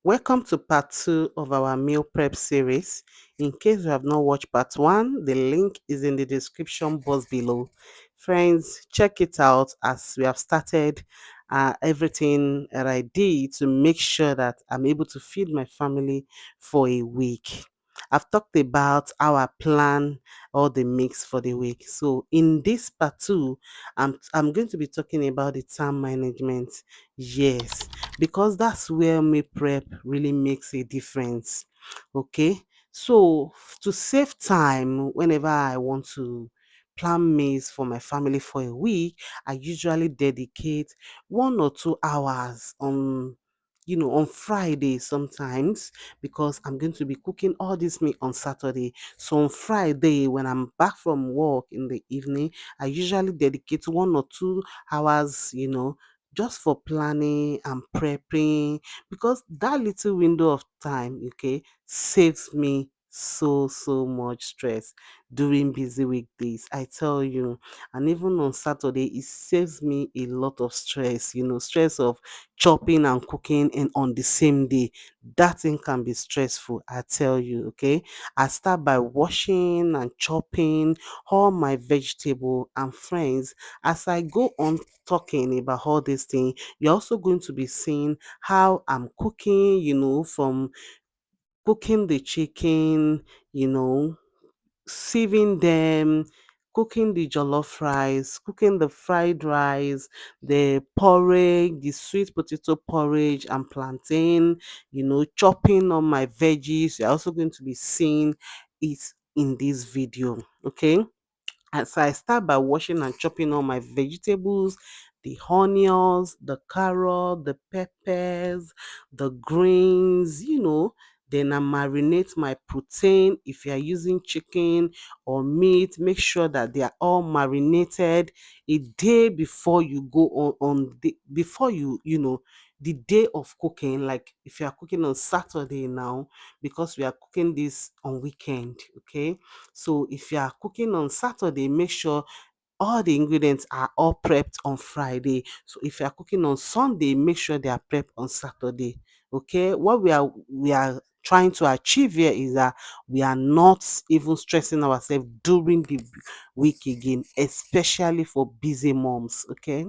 Welcome to part two of our meal prep series. In case you have not watched part one, the link is in the description box below. Friends, check it out as we have started everything that I did to make sure that I'm able to feed my family for a week. I've talked about how I plan all the mix for the week. So in this part two, I'm going to be talking about the time management. Yes, because that's where meal prep really makes a difference. Okay, so to save time whenever I want to plan meals for my family for a week, I usually dedicate 1 or 2 hours on on Friday sometimes, because I'm going to be cooking all this meat on Saturday. So on Friday, when I'm back from work in the evening, I usually dedicate 1 or 2 hours, just for planning and prepping, because that little window of time, okay, saves me so much stress during busy weekdays, I tell you. And even on Saturday, it saves me a lot of stress, stress of chopping and cooking and on the same day. That thing can be stressful, I tell you. Okay, I start by washing and chopping all my vegetable. And friends, as I go on talking about all these things, you're also going to be seeing how I'm cooking, from cooking the chicken, you know, sieving them, cooking the jollof rice, cooking the fried rice, the porridge, the sweet potato porridge and plantain, chopping on my veggies. You're also going to be seeing it in this video. Okay, and so I start by washing and chopping all my vegetables, the onions, the carrot, the peppers, the greens, Then I marinate my protein. If you are using chicken or meat, make sure that they are all marinated a day before you go before the day of cooking. Like if you are cooking on Saturday now, because we are cooking this on weekend, okay? So if you are cooking on Saturday, make sure all the ingredients are all prepped on Friday. So if you are cooking on Sunday, make sure they are prepped on Saturday. Okay, what we are trying to achieve here is that we are not even stressing ourselves during the week again, especially for busy moms. Okay,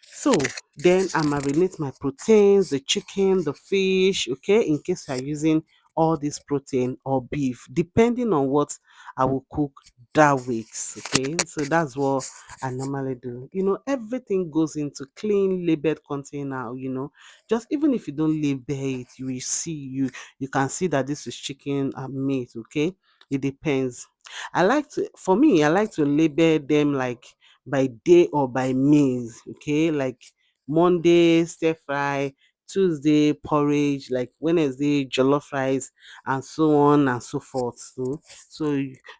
so then I marinate my proteins, the chicken, the fish, okay, in case you're using all this protein or beef, depending on what I will cook that weeks. Okay, so that's what I normally do. Everything goes into clean labeled container, just even if you don't label it, you can see that this is chicken and meat, okay? It depends. For me, I like to label them like by day or by means, okay? Like Monday stir fry, Tuesday porridge, like Wednesday jollof rice, and so on and so forth.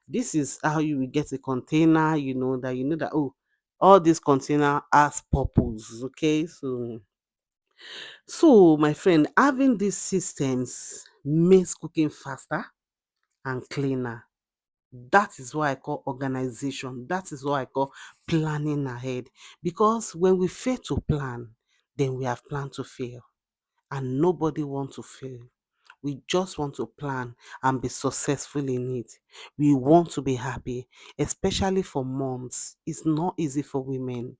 This is how you will get a container, that oh, all this container has purpose. Okay, so my friend, having these systems makes cooking faster and cleaner. That is what I call organization. That is what I call planning ahead. Because when we fail to plan, then we have planned to fail. And nobody wants to fail. We just want to plan and be successful in it. We want to be happy, especially for moms. It's not easy for women.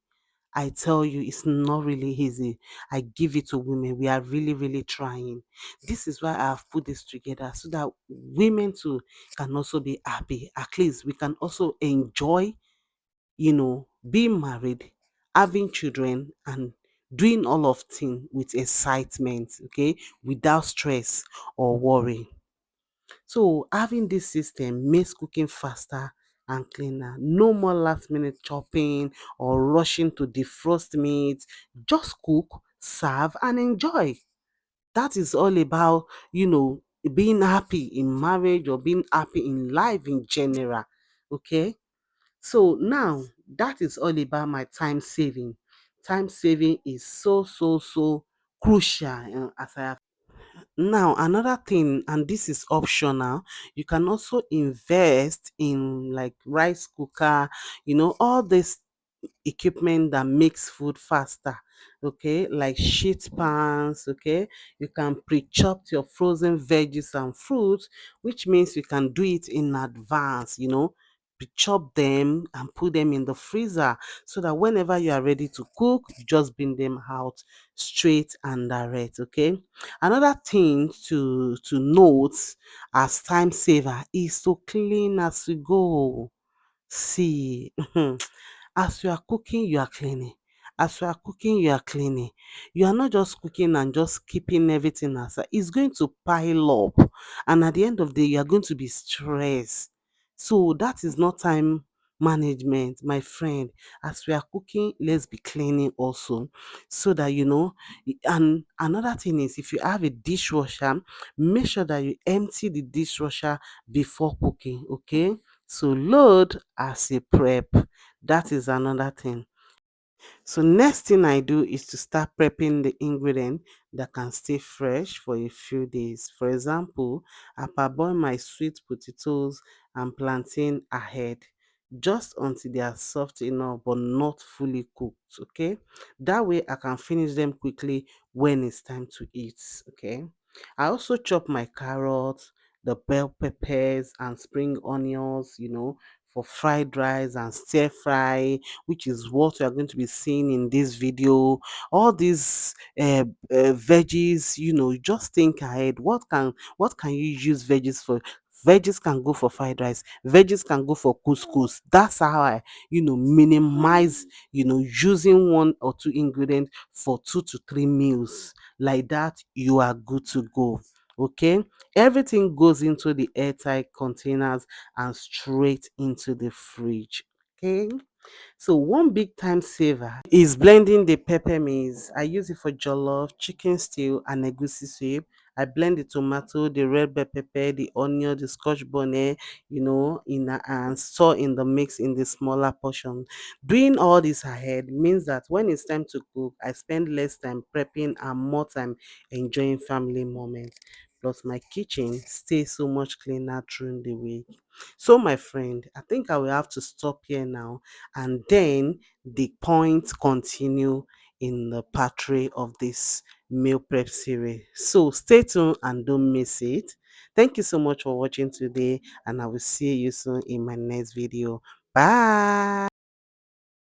I tell you, it's not really easy. I give it to women. We are really trying. This is why I have put this together so that women too can also be happy. At least we can also enjoy, being married, having children, and doing all of things with excitement, okay, without stress or worry. So having this system makes cooking faster and cleaner. No more last minute chopping or rushing to defrost meat. Just cook, serve, and enjoy. That is all about, being happy in marriage or being happy in life in general. Okay. So now that is all about my time saving. Time saving is so crucial, as I have. Now, another thing, and this is optional, you can also invest in like rice cooker, all this equipment that makes food faster. okay, like sheet pans, okay. You can pre-chop your frozen veggies and fruits, which means you can do it in advance, pre-chop them and put them in the freezer so that whenever you are ready to cook, you just bring them out straight and direct, okay. Another thing to note as time saver is to clean as you go. See, as you are cooking, you are cleaning. As you are cooking, you are cleaning. You are not just cooking and just keeping everything aside. It's going to pile up. And at the end of the day, you are going to be stressed. So that is not time management, my friend. As we are cooking, let's be cleaning also. So that and another thing is if you have a dishwasher, make sure that you empty the dishwasher before cooking. Okay, so load as a prep. That is another thing. So next thing I do is to start prepping the ingredient that can stay fresh for a few days. For example, I parboil my sweet potatoes and plantain ahead just until they are soft enough but not fully cooked. Okay, that way I can finish them quickly when it's time to eat. Okay, I also chop my carrots, the bell peppers, and spring onions, for fried rice and stir fry, which is what we are going to be seeing in this video. All these veggies, just think ahead. What can you use veggies for? Veggies can go for fried rice, veggies can go for couscous. That's how I minimize using one or two ingredients for 2 to 3 meals. Like that, you are good to go. Okay, everything goes into the airtight containers and straight into the fridge. Okay, so one big time saver is blending the pepper maize. I use it for jollof, chicken stew, and egusi soup. I blend the tomato, the red bell pepper, the onion, the scotch bonnet, and store in the mix in the smaller portion. Doing all this ahead means that when it's time to cook, I spend less time prepping and more time enjoying family moments. Plus, my kitchen stays so much cleaner during the week. So, my friend, I think I will have to stop here now, and then the points continue in the part 3 of this meal prep series. So, stay tuned and don't miss it. Thank you so much for watching today, and I will see you soon in my next video. Bye.